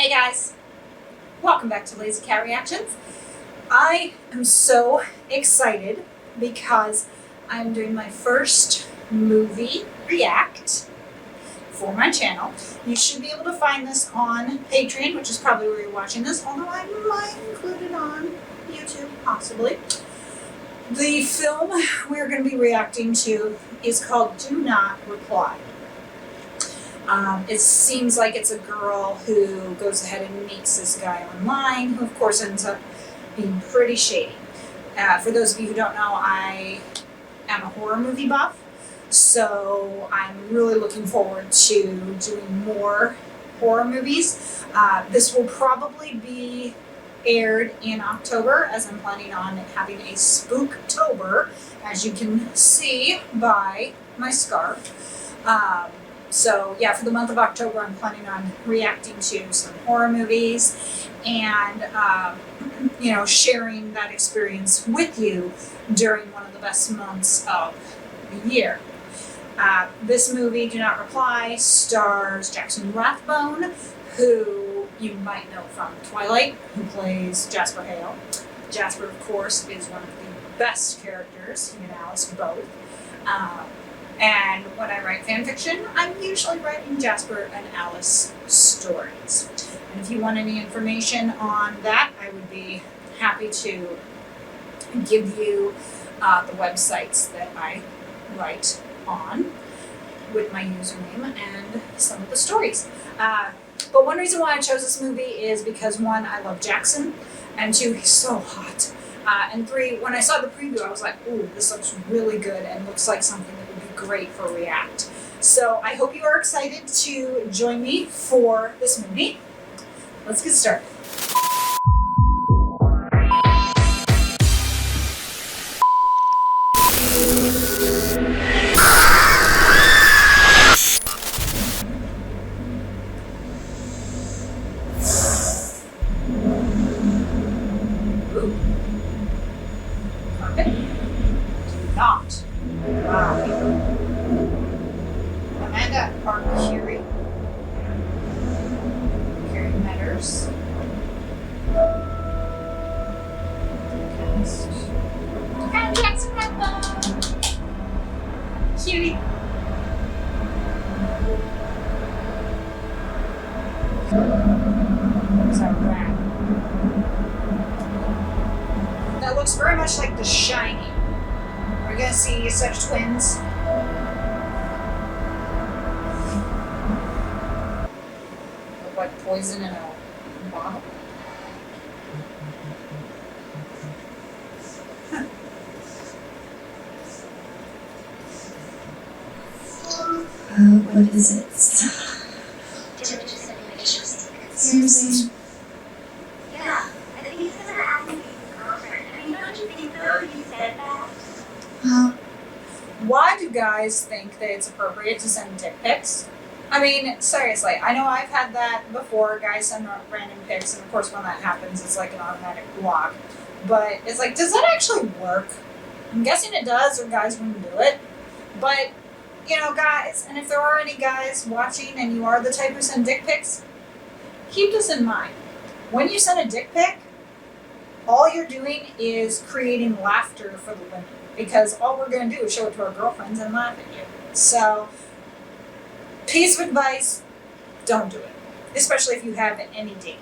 Hey guys, welcome back to Lazy Cat Reactions. I am so excited because I'm doing my first movie react for my channel. You should be able to find this on Patreon, which is probably where you're watching this, although I might include it on YouTube, possibly. The film we're going to be reacting to is called Do Not Reply. It seems like it's a girl who goes ahead and meets this guy online, who of course ends up being pretty shady. For those of you who don't know, I am a horror movie buff, so I'm really looking forward to doing more horror movies. This will probably be aired in October, as I'm planning on having a Spooktober, as you can see by my scarf. So yeah, for the month of October, I'm planning on reacting to some horror movies and, sharing that experience with you during one of the best months of the year. This movie, Do Not Reply, stars Jackson Rathbone, who you might know from Twilight, who plays Jasper Hale. Jasper, of course, is one of the best characters, he and Alice both. And when I write fan fiction, I'm usually writing Jasper and Alice stories. And if you want any information on that, I would be happy to give you the websites that I write on with my username and some of the stories. But one reason why I chose this movie is because, one, I love Jackson, and two, he's so hot. And three, when I saw the preview, I was like, ooh, this looks really good and looks like something that would be great for React. So I hope you are excited to join me for this movie. Let's get started. Not. Wow. Amanda Arcuri. Carrie Metters. And Jackson Rathbone. Cutie. There's our rat. That looks very much like The Shining. We're gonna see such twins. Look like poison in a bottle. What is it? Seriously? Yeah, I think he's gonna ask me to be his girlfriend. I mean, don't you think though he said that? Why do guys think that it's appropriate to send dick pics? I mean, seriously, I know I've had that before. Guys send random pics, and of course when that happens, it's like an automatic block. But it's like, does that actually work? I'm guessing it does, or guys wouldn't do it. But, guys, and if there are any guys watching and you are the type who send dick pics, keep this in mind. When you send a dick pic, all you're doing is creating laughter for the women, because all we're going to do is show it to our girlfriends and laugh at you. So, piece of advice, don't do it. Especially if you have any dignity.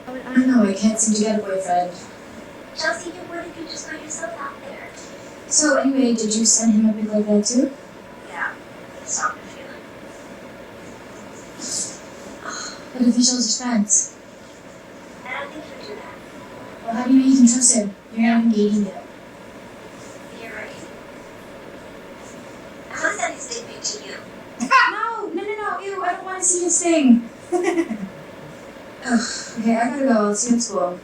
I don't know, I can't seem to get a boyfriend. Chelsea, what if you just put yourself out there? So anyway, did you send him a pic like that too? Yeah, stop the feeling. What if he shows his friends? I don't think he'll do that. Well, how do you know you can trust him? You're not even dating him. You're right. I want to send his dick pic to you. No, ew, I don't want to see his thing. Okay, I gotta go, I'll see you at school.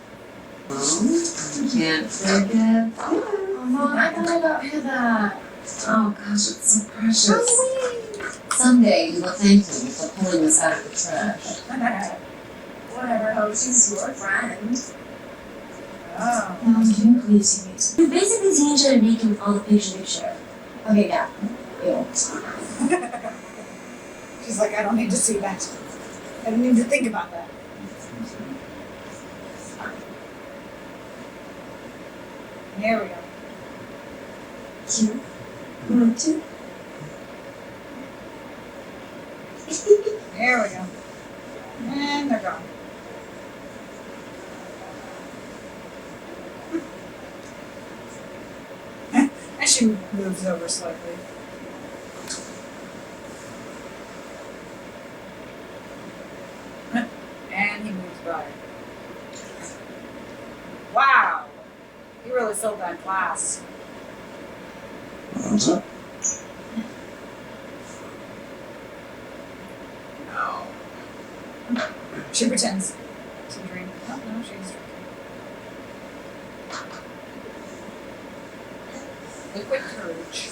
You can't forget. Oh, Mom, I thought I got rid of that. Oh gosh, it's so precious. Someday you will thank me for pulling this out of the trash. Whatever, hope she's your friend. Oh. Mom, can you please see me? You basically seen each other naked with all the picture. Okay, yeah. Ew. She's like, I don't need to see that. I don't need to think about that. There we go. You want to? There we go. And they're gone. And she moves over slightly. And he moves by. Wow! You really filled that glass. What's up? No. She pretends to drink. Oh, no, she's drinking. Liquid courage.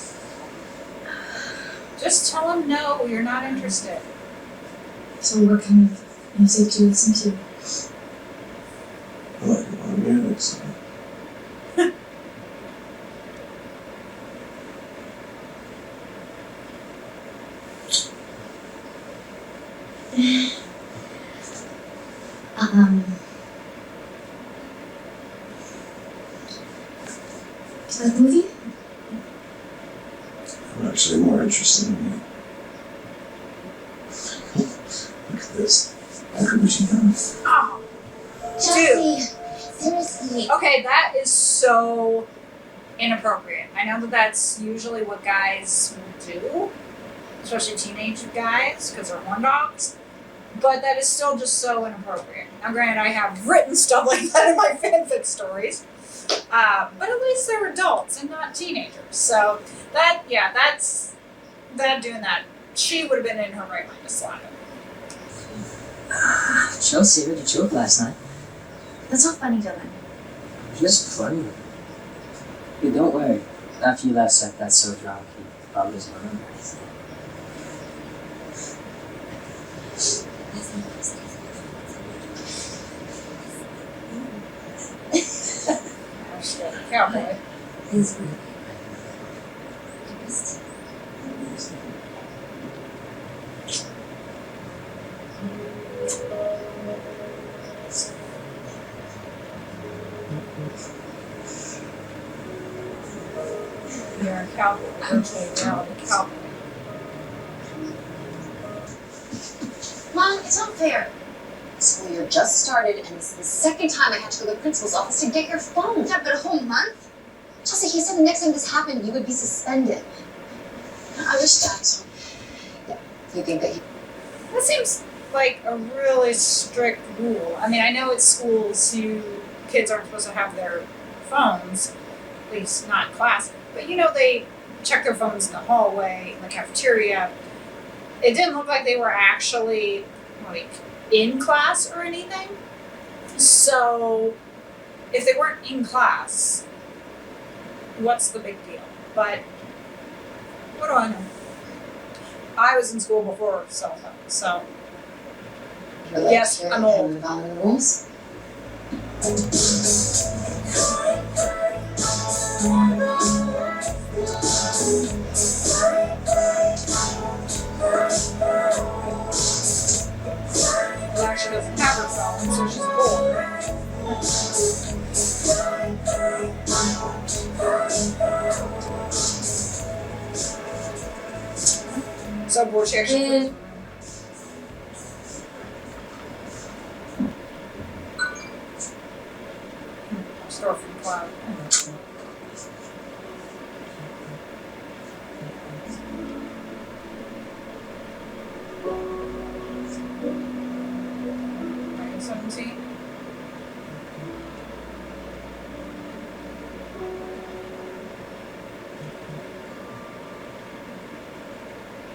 Just tell him no, you're not interested. So what kind of music do you listen to? I like a lot of music, so. Is that a movie? I'm actually more interested in you. Look at this. How could she done? Oh, Jesse, seriously. okay, that is so inappropriate. I know that that's usually what guys will do, especially teenage guys, because they're horn dogs. But that is still just so inappropriate. Now, granted, I have written stuff like that in my fanfic stories, but at least they're adults and not teenagers. So that, yeah, that's that doing that. She would have been in her right mind to slap him. Chelsea, heard you joke last night. That's not funny, Dylan. Just funny. Hey, don't worry. After you left Seth, that's so drunk, he probably doesn't remember anything. Oh, shit. Cowboy. You're a cowboy. Virtually reality cowboy. Mom, it's not fair. School year just started, and this is the second time I had to go to the principal's office to get your phone. Yeah, but a whole month? Chelsea, he said the next time this happened, you would be suspended. I wish Jackson. Yeah, you think that he... That seems like a really strict rule. I mean, I know at schools kids aren't supposed to have their phones, at least not in class, but you know, they check their phones in the hallway, in the cafeteria. It didn't look like they were actually like in class or anything. So if they weren't in class, what's the big deal? But what do I know? I was in school before cell phones, so You're like, yes, here, I'm I old. haven't followed the rules. Well, she doesn't have her phone, so she's bored. So bored she actually. Store from cloud. Right, 17.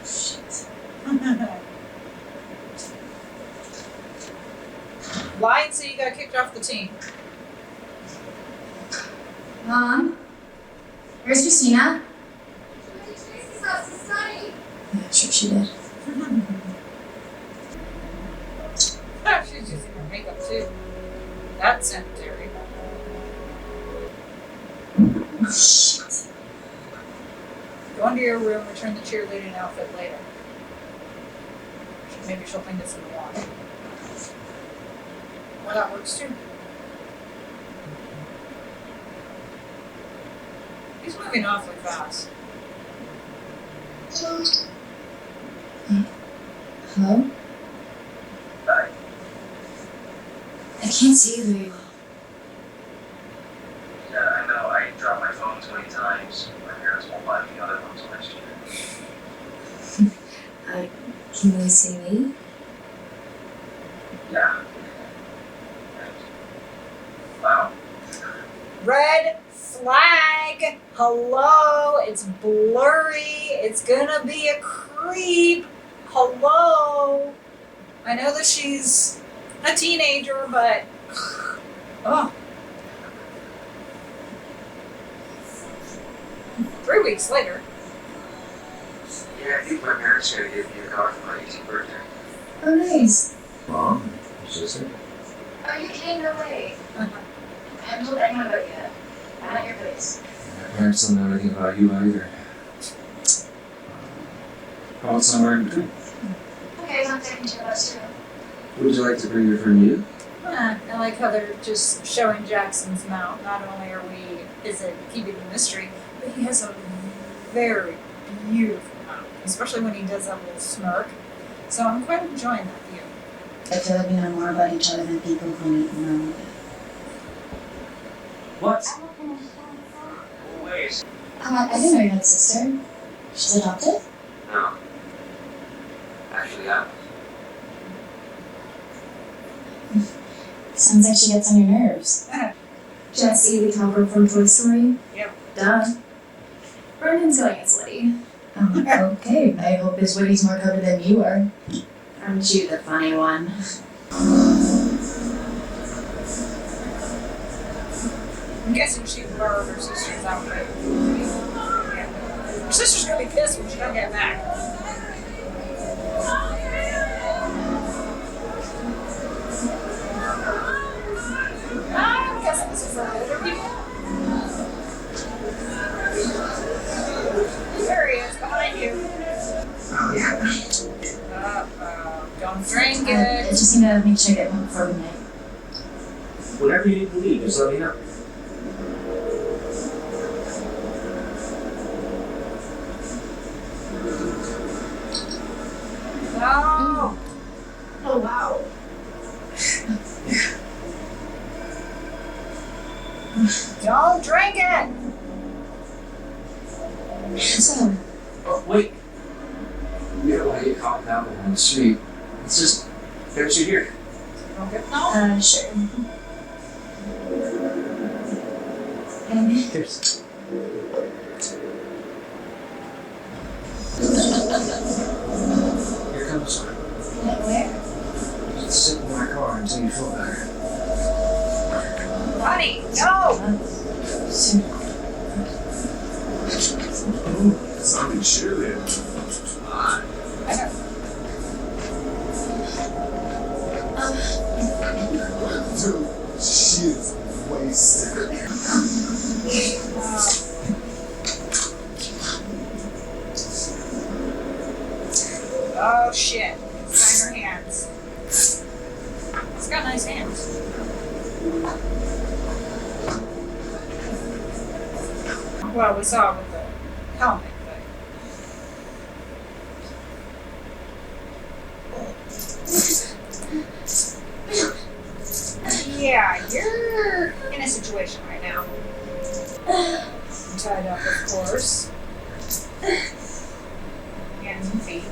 Shit. Lie and say you got kicked off the team. Mom? Where's Christina? Tracy's house is sunny. Yeah, sure she did. She's using her makeup too. That's sanitary. Oh, shit. Go into your room, return the cheerleading outfit later. Maybe she'll think it's in the wash. Well, that works too. He's moving awfully fast. Hello? Hi. I can't see you very well. Yeah, I know. I dropped my phone 20 times. My parents won't buy me another one until next year. Can you see me? Yeah. And, wow. Red flag! Hello! It's blurry. It's gonna be a creep. Hello! I know that she's a teenager, but. Oh. 3 weeks later. Yeah, I think my parents are gonna give me a car for my 18th birthday. Oh, nice. Mom? Your sister? Are you kidding? No way. I haven't told anyone about you yet. I'm at your place. My parents don't know anything about you either. Probably somewhere in between. Okay, I'm taking to us too. Would you like to bring your friend you? I like how they're just showing Jackson's mouth. Not only is it keeping the mystery, but he has a very beautiful mouth, especially when he does that little smirk. So I'm quite enjoying that view. I feel like we know more about each other than people who meet and know. What? Wait. I didn't know you had a sister. She's adopted? No. Actually, I'm. Sounds like she gets on your nerves. Jessie, the cowgirl from Toy Story? Yep. Duh. Brandon's going as Woody. Okay, I hope his Woody's more covered than you are. Aren't you the funny one? I'm guessing she borrowed her sister's outfit. Yeah. Her sister's gonna be pissed when she don't get back. I'm guessing this is for older people. There he is, behind you. Oh, yeah. Don't drink I it. just need to make sure I get home before midnight. Whenever you need to leave, just let me know. No. Oh, wow. Don't drink it. So, Oh, wait. You don't want to get caught with alcohol on the street. Let's just finish it here. Okay. No. sure. Cheers. Here comes one. Where? Just sit in my car until you feel better. Honey, no. Soon. Something surely. Dude, she is wasted. Oh shit. It's in her hands. It's got nice hands. Well, we saw it with the helmet, but. Yeah, you're in a situation right now. I'm tied up, of course. Hands and feet.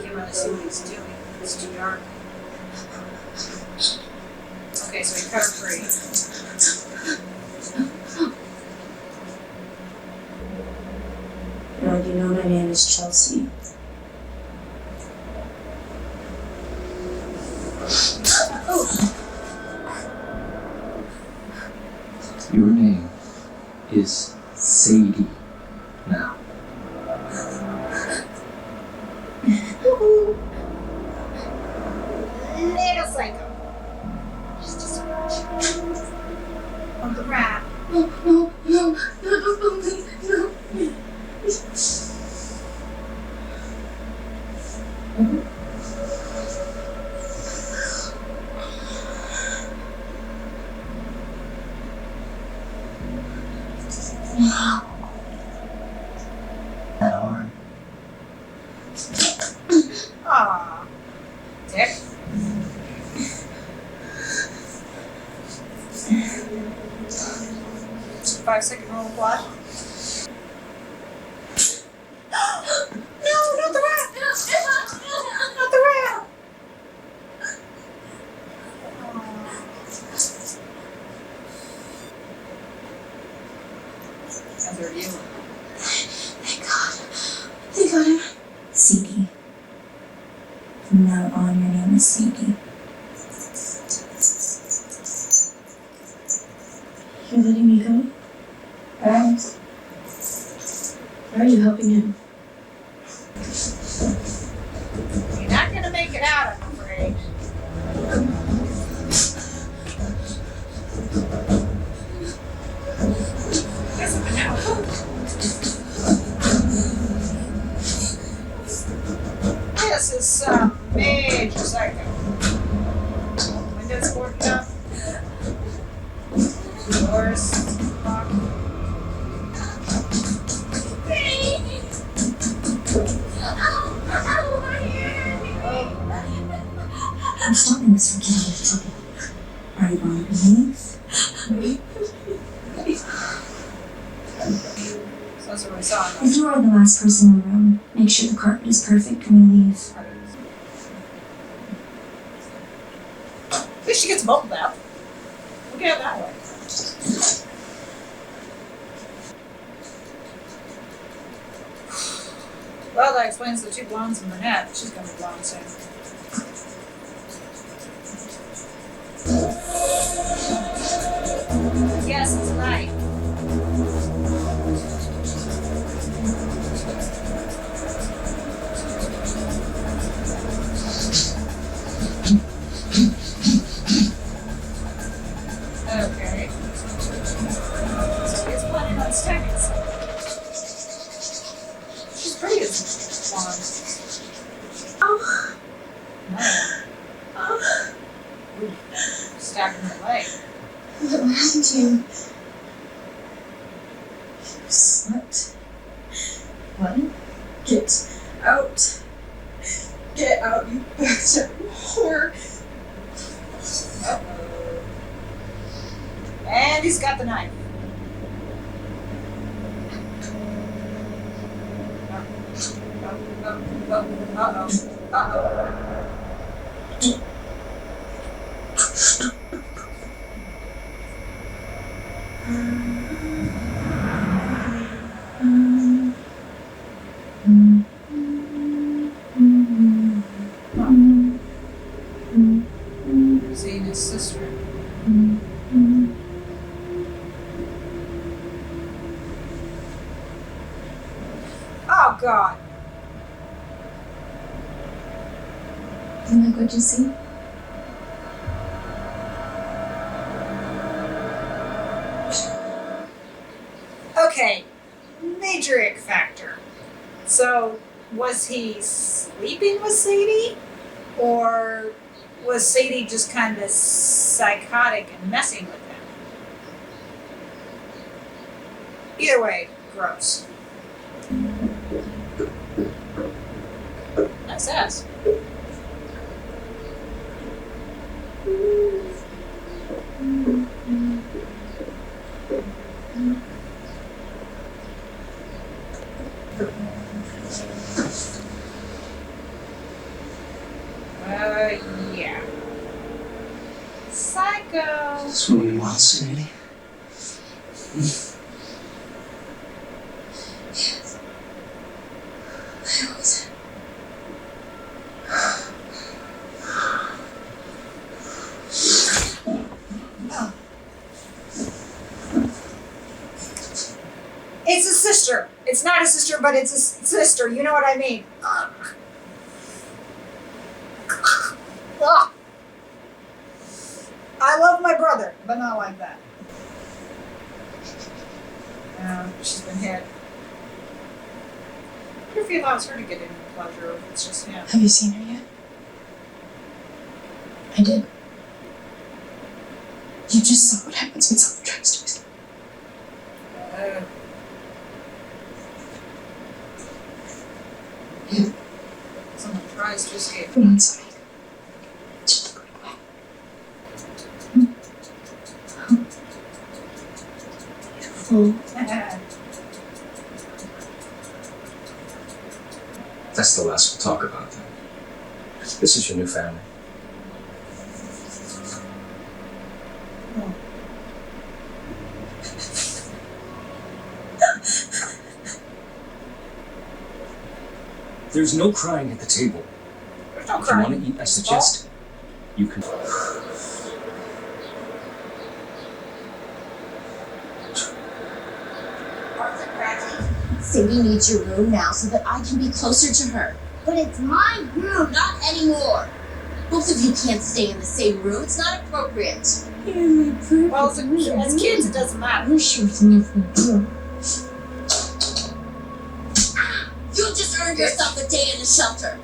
Can't really see what he's doing. It's too dark. Okay, so he cut her free. You know my name is Chelsea. Your name is Sadie now. Little psycho. Just a scratch. On the rat. No. That arm. Aw. Dick. It's a 5-second roll of blood. No, not the rat! Not the rat! How's her view? Thank God. Thank God. Sadie. From now on, your name is Sadie. You're letting me go? Alright. Why are you helping him? You're not gonna make it out, I'm afraid. Yes, I know. This is some major psycho. Windows boarded up. Doors locked. I'm stopping this from getting into trouble. Are you going to leave? So that's what we saw. If you are the last person in the room, make sure the carpet is perfect when you leave. At least she gets bubble bath. Look at it that way. Well, that explains the 2 blondes and brunette. She's gonna be blonde soon. Yes, it's a knife. Okay. So he's planning on stacking some. She's pretty as blonde. Oh. Man. Ooh, stacking the leg. What happened to you? You slept. What? Get out. Get out, you bastard whore. Uh-oh. And he's got the knife. Uh-oh. Seeing his sister. Oh, God. You like what you see? Okay, major ick factor. So, was he sleeping with Sadie? Or was Sadie just kind of psychotic and messing with him? Either way, gross. Nice ass. Yeah. Psycho. That's what we want, Sadie. It's a sister. It's not a sister, but it's a sister. You know what I mean? Ugh. I love my brother, but not like that. She's been hit. I wonder if he allows her to get any pleasure, or if it's just him. Have you seen her yet? I did. You just saw what happens when someone tries to. tries to escape. Go inside. Beautiful. That's the last we'll talk about then. This is your new family. There's no crying at the table. There's no If you want crying. to eat, I suggest you can. Sadie needs your room now so that I can be closer to her. But it's my room, not anymore. Both of you can't stay in the same room. It's not appropriate. Well, as kids, it doesn't matter. You just earned yourself a day in the shelter.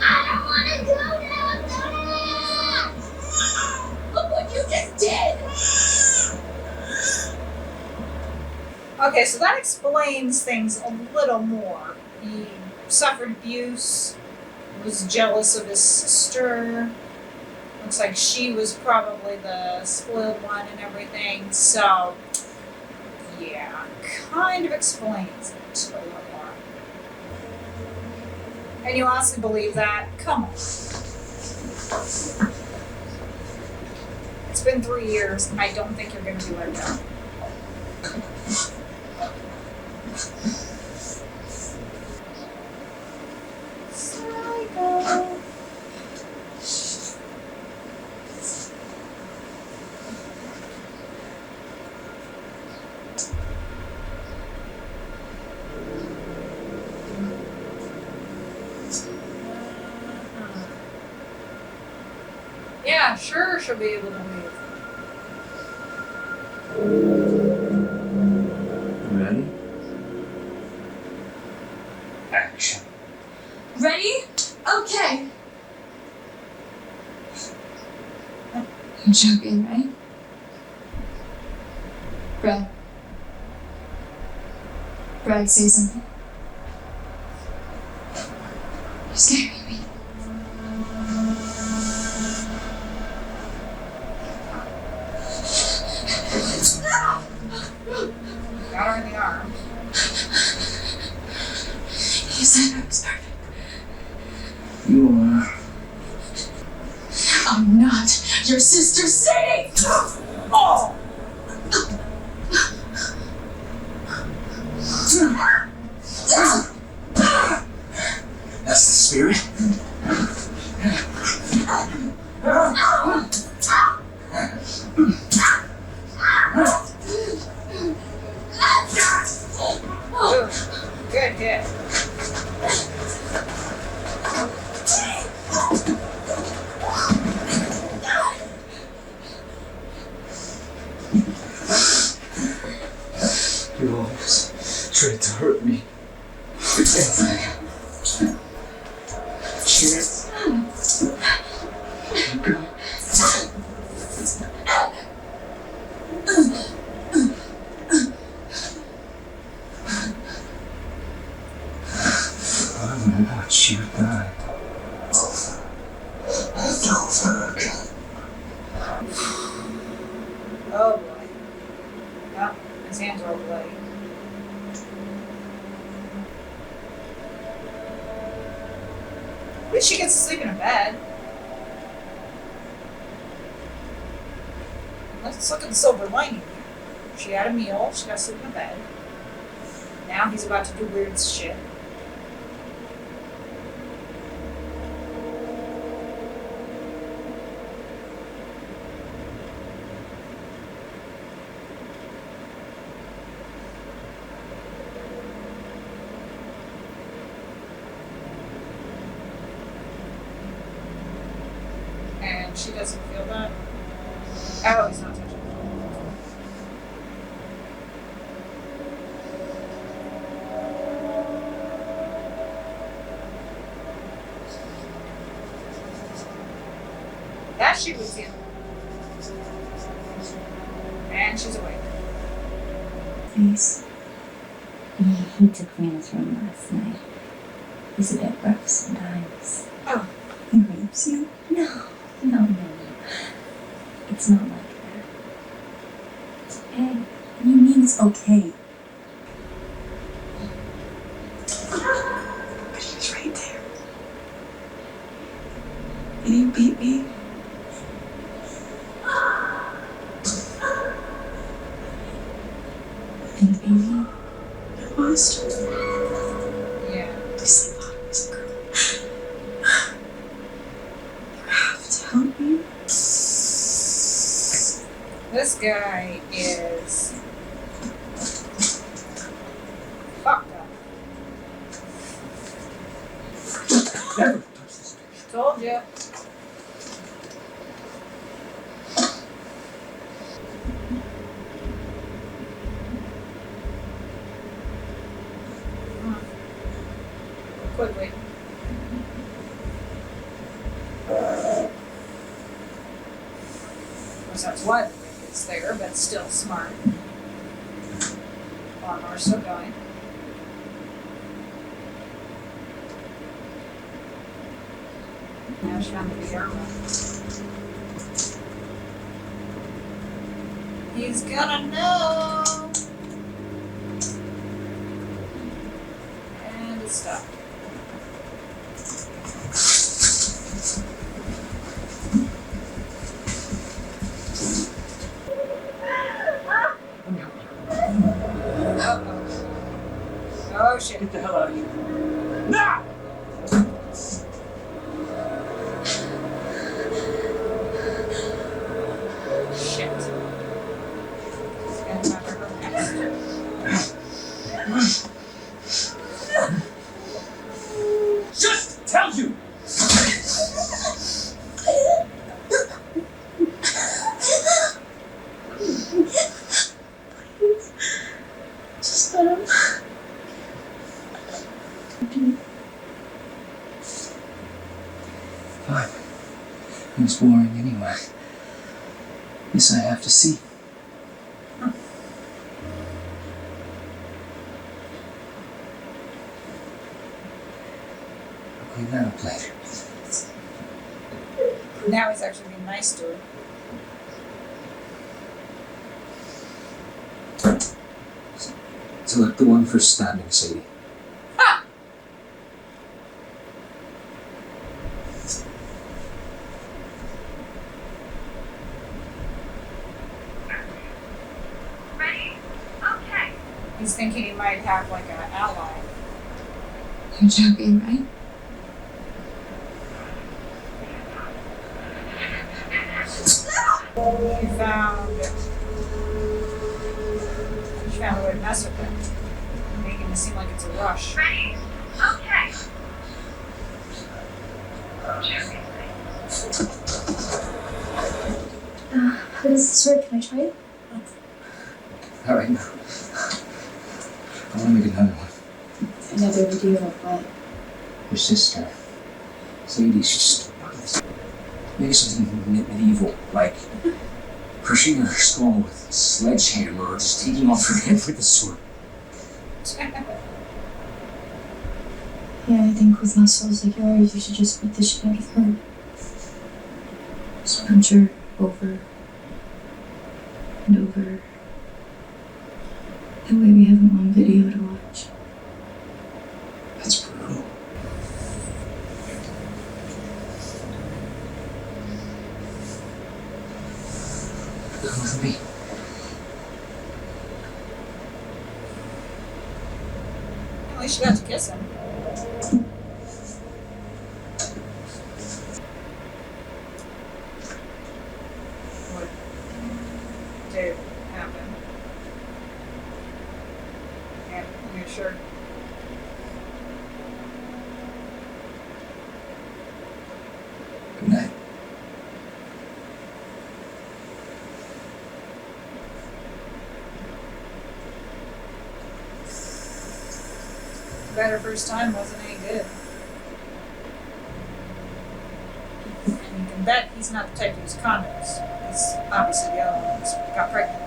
I don't want to go now. Look what you just did. Okay, so that explains things a little more. He suffered abuse, was jealous of his sister. Looks like she was probably the spoiled one and everything. So, yeah, kind of explains it a little more. And you honestly believe that? Come on. It's been 3 years. I don't think you're going to be let go. Psycho. Yeah, sure, she'll be able to leave. Ready? Action. Ready? Okay. You're joking, right? Brad, say something. You're scaring me. Got her in the arm. You said I was perfect. You are. I'm not your sister, Sadie! Oh! That's the spirit. Ooh, good hit. You always tried to hurt me. Cheers. You go. I watch you die. Oh boy. Yep, his hands are all bloody. At least she gets to sleep in a bed. Let's look at the silver lining here. She had a meal, she got to sleep in a bed. Now he's about to do weird shit. And she doesn't feel that. Oh, he's not touching her. That she would feel. And she's awake. Please. He took me in his room last night. is a bit rough sometimes. Oh. He rapes you? No. It's not like that. Hey, you mean it's okay. But he was right there. And he beat me. And the baby, it was. Yeah. The sleepover girl. You have to help me. This guy is fucked up. Never touch this. Told you. Quickly. Of course, that's why the ring is there, but still smart. Lawnmower still going. Now she found the VR. He's gonna know. And it's stopped. Oh shit. Get the hell out of here. Now! Shit. He's gonna remember her next. Just tell you! Just let him. Fine. It was boring anyway. Guess I have to see. I'll clean that up later. Now he's actually being nice to her. Select the one for stabbing Sadie. Ha! Ready? Okay. He's thinking he might have like an ally. You're joking, right? She found a way to mess with him, making it seem like it's a rush. Ready? Okay. How does this work? Can I try it? All right, now. I want to make another one. Another video of what? Your sister. Sadie, she's just... Maybe something medieval, like crushing her skull with a sledgehammer or just taking off her head with a sword. Yeah, I think with muscles like yours, you should just beat the shit out of her. Just punch her over and over. That way we have one video to watch. That's brutal. Come with me. At least she got to kiss him. What did happen? Yeah, you're sure? Good night. Bet her first time wasn't any good. And you can bet he's not the type to use condoms. He's obviously the other one that's got pregnant.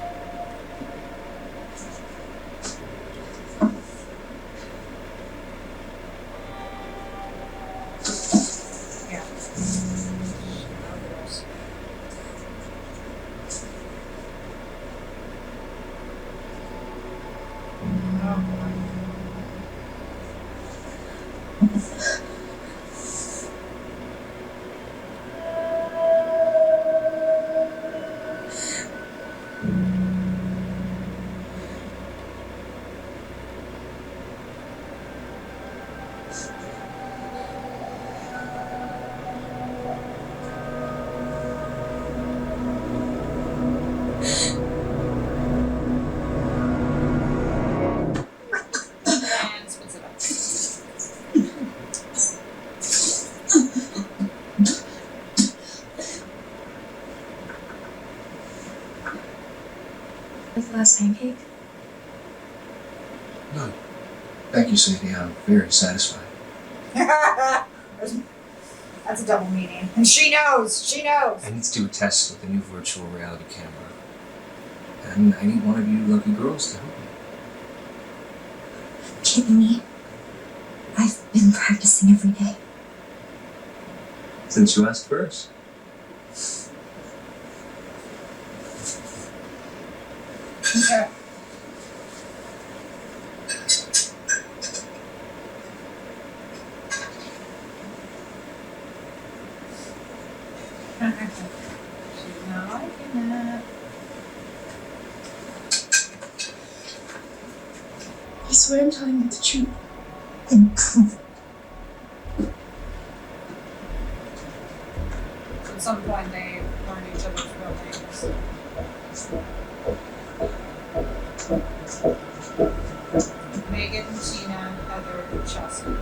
And spits it up. Like the last pancake? No. Thank you, Sadie. I'm very satisfied. That's a double meaning. And she knows. She knows. I need to do a test with the new virtual reality camera. And I need one of you lucky girls to help me. Kidding me? I've been practicing every day. Since you asked first. Okay. She's not liking that. I swear I'm telling you the truth. At some point they learn each other's real names. Megan, Tina, Heather, Chelsea.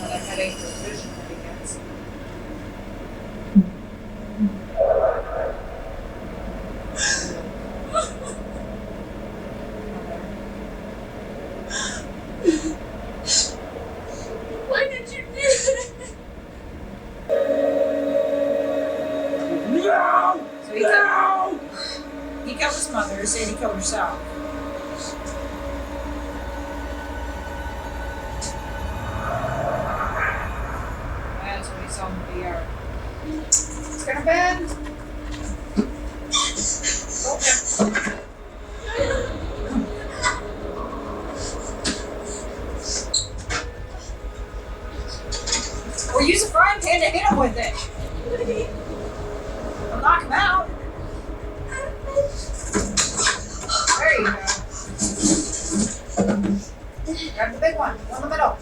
Not a headache or vision that he gets. Why did you do that? So he killed his mother, Sadie killed herself. That's what he saw in the VR. It's gonna bend. Or use a frying pan to hit him with it. I'll knock him out. There you go. Grab the big one in the middle.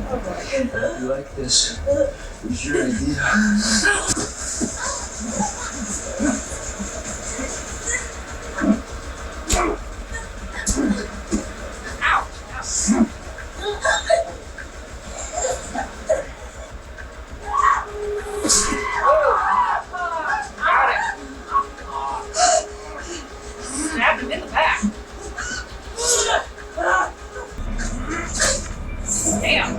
Oh boy. You like this? It was your idea. Ow! Ow! Got him. Stabbed him in the back. Damn.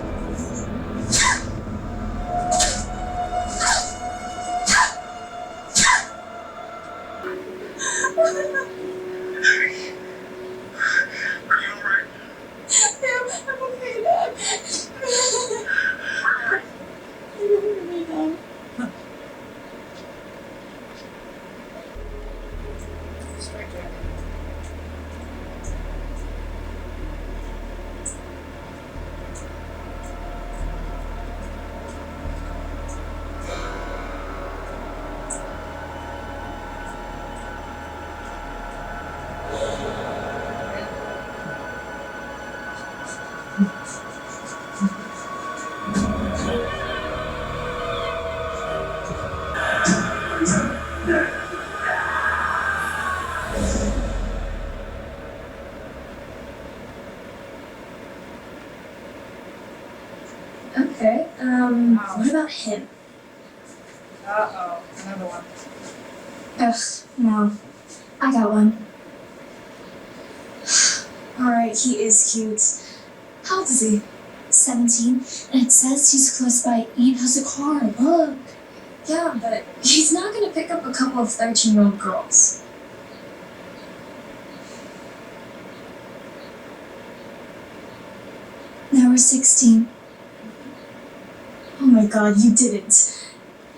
Okay. What about him? Uh-oh, another one. Ugh, no. I got one. Alright, he is cute. How old is he? 17. And it says he's close by and has a car. Look. Yeah, but he's not gonna pick up a couple of 13-year-old girls. Now we're 16. Oh my god, you didn't.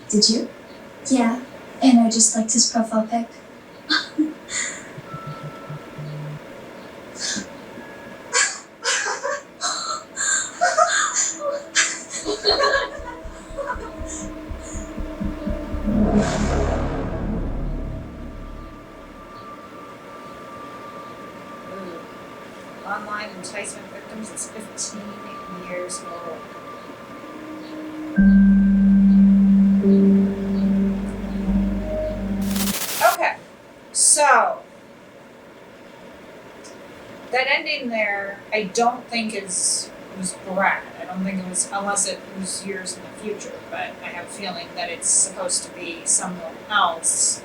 Did you? Yeah, and I just liked his profile pic. Online enticement victims is 15 years old. Okay, so that ending there, I don't think was Brad. I don't think it was, unless it was years in the future. But I have a feeling that it's supposed to be someone else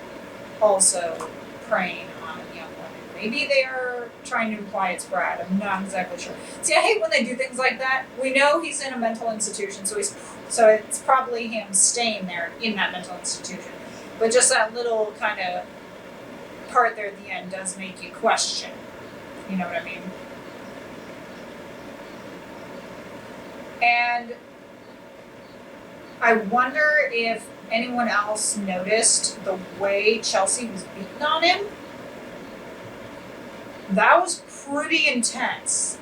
also preying on young women. Maybe they are trying to imply it's Brad. I'm not exactly sure. See, I hate when they do things like that. We know he's in a mental institution, so it's probably him staying there in that mental institution. But just that little kind of part there at the end does make you question. You know what I mean? And I wonder if anyone else noticed the way Chelsea was beating on him. That was pretty intense.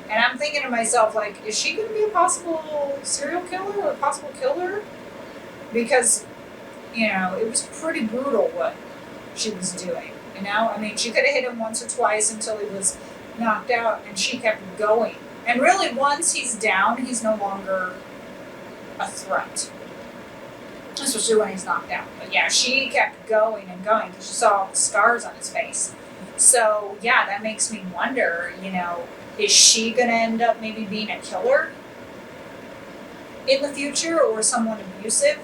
And I'm thinking to myself, like, is she going to be a possible serial killer or a possible killer? Because, you know, it was pretty brutal what she was doing. You know, I mean, she could have hit him once or twice until he was knocked out, and she kept going. And really, once he's down, he's no longer a threat. Especially when he's knocked out. But yeah, she kept going and going because she saw all the scars on his face. So yeah, that makes me wonder, you know, is she going to end up maybe being a killer in the future, or someone abusive?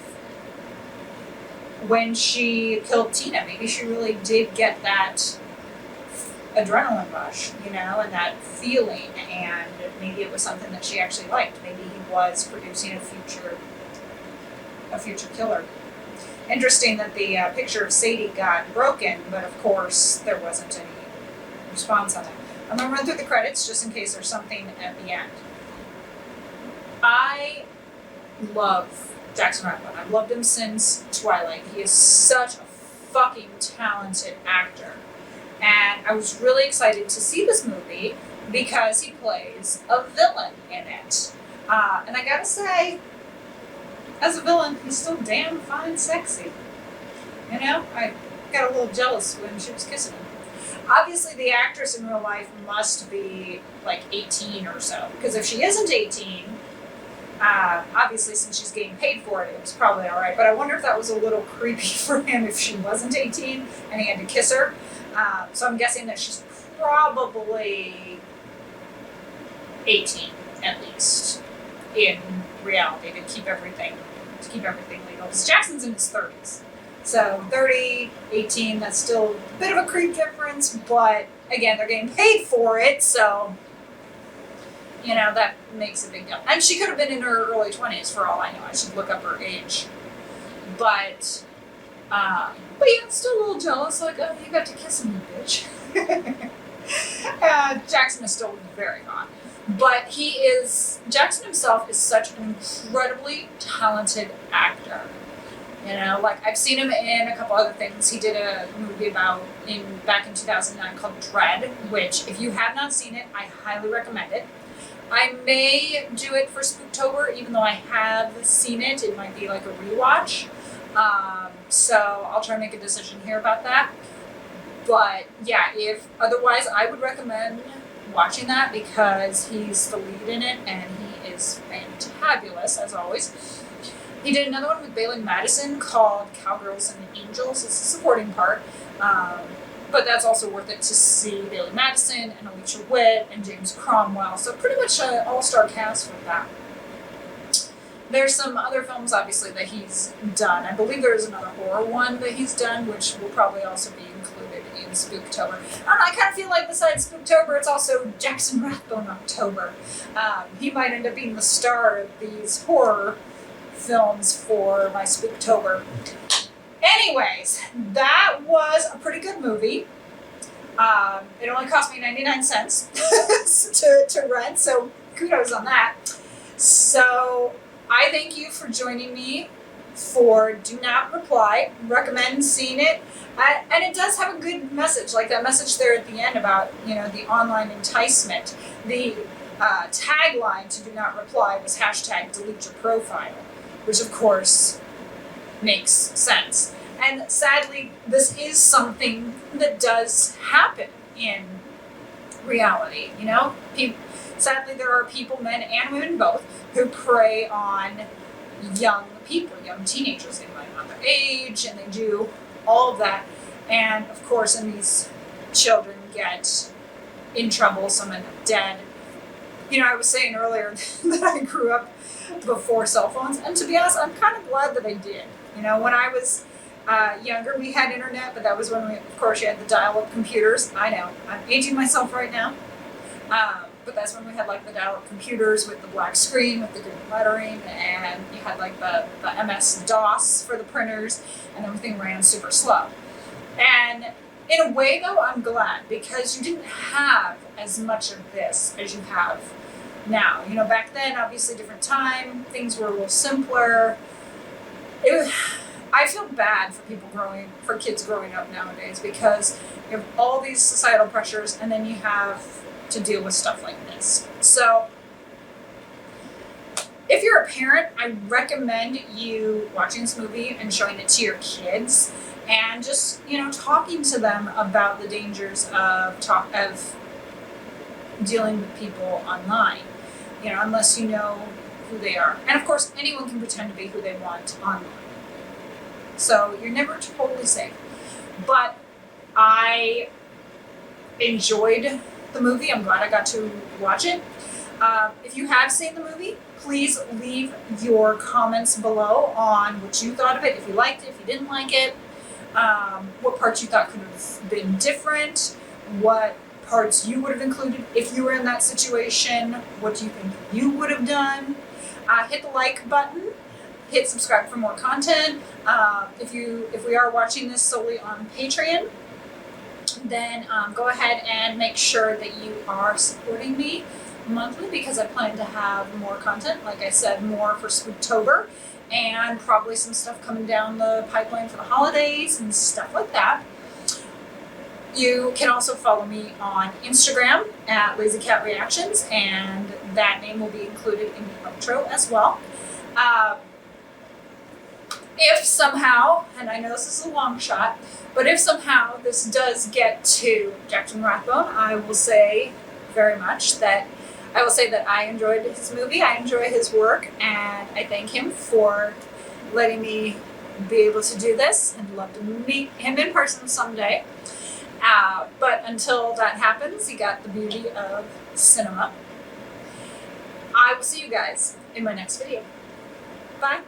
When she killed Tina, maybe she really did get that adrenaline rush, you know, and that feeling, and maybe it was something that she actually liked. Maybe he was producing a future killer. Interesting that the picture of Sadie got broken, but of course there wasn't any response on that. I'm going to run through the credits just in case there's something at the end. I love Jackson Rathbone. I've loved him since Twilight. He is such a fucking talented actor. And I was really excited to see this movie because he plays a villain in it. And I gotta say, as a villain, he's still damn fine sexy. You know, I got a little jealous when she was kissing him. Obviously, the actress in real life must be like 18 or so. Because if she isn't 18, obviously, since she's getting paid for it, it was probably all right. But I wonder if that was a little creepy for him if she wasn't 18 and he had to kiss her. So I'm guessing that she's probably 18 at least in reality to keep everything legal. Because Jackson's in his 30s. So 30, 18, that's still a bit of a creep difference. But again, they're getting paid for it, so you know, that makes a big deal. And she could have been in her early 20s for all I know. I should look up her age. But yeah, I'm still a little jealous. Like, oh, you got to kiss me, bitch. Jackson is still very hot. But Jackson himself is such an incredibly talented actor. You know, like, I've seen him in a couple other things. He did a movie back in 2009 called Dread, which, if you have not seen it, I highly recommend it. I may do it for Spooktober, even though I have seen it. It might be like a rewatch. So I'll try to make a decision here about that. But yeah, otherwise, I would recommend watching that because he's the lead in it and he is fantabulous, as always. He did another one with Bailey Madison called Cowgirls and Angels. It's a supporting part. But that's also worth it to see Bailey Madison and Alicia Witt and James Cromwell. So pretty much an all-star cast with that. There's some other films, obviously, that he's done. I believe there is another horror one that he's done, which will probably also be included in Spooktober. I don't know, I kind of feel like besides Spooktober, it's also Jackson Rathbone October. He might end up being the star of these horror films for my Spooktober. Anyways, that was a pretty good movie. It only cost me 99 cents to rent, so kudos on that. So I thank you for joining me for Do Not Reply. Recommend seeing it. And it does have a good message, like that message there at the end about, the online enticement. The tagline to Do Not Reply was #delete your profile, which of course makes sense. And sadly, this is something that does happen in reality, Sadly, there are people, men and women both, who prey on young people, young teenagers. They might not their age, and they do all of that. And of course, and these children get in trouble, some end up dead. I was saying earlier that I grew up before cell phones, and to be honest, I'm kind of glad that I did. When I was younger, we had internet, but that was when of course, you had the dial-up computers. I know, I'm aging myself right now. But that's when we had like the dial-up computers with the black screen with the green lettering, and you had like the MS-DOS for the printers, and everything ran super slow. And in a way, though, I'm glad, because you didn't have as much of this as you have now. Back then, obviously different time, things were a little simpler. I feel bad for kids growing up nowadays, because you have all these societal pressures, and then you have to deal with stuff like this. So if you're a parent, I recommend you watching this movie and showing it to your kids, and just talking to them about the dangers of dealing with people online, unless you know who they are. And of course, anyone can pretend to be who they want online, so you're never totally safe. But I enjoyed the movie. I'm glad I got to watch it. If you have seen the movie, please leave your comments below on what you thought of it, if you liked it, if you didn't like it, what parts you thought could have been different, what parts you would have included if you were in that situation, what do you think you would have done. Hit the like button, hit subscribe for more content. If we are watching this solely on Patreon, then go ahead and make sure that you are supporting me monthly, because I plan to have more content, like I said, more for Spooktober, and probably some stuff coming down the pipeline for the holidays and stuff like that. You can also follow me on Instagram at LazyCatReactions, and that name will be included in the outro as well. If somehow, and I know this is a long shot, but if somehow this does get to Jackson Rathbone, I will say very much that I enjoyed his movie, I enjoy his work, and I thank him for letting me be able to do this, and love to meet him in person someday. But until that happens, you got the beauty of cinema. I will see you guys in my next video. Bye.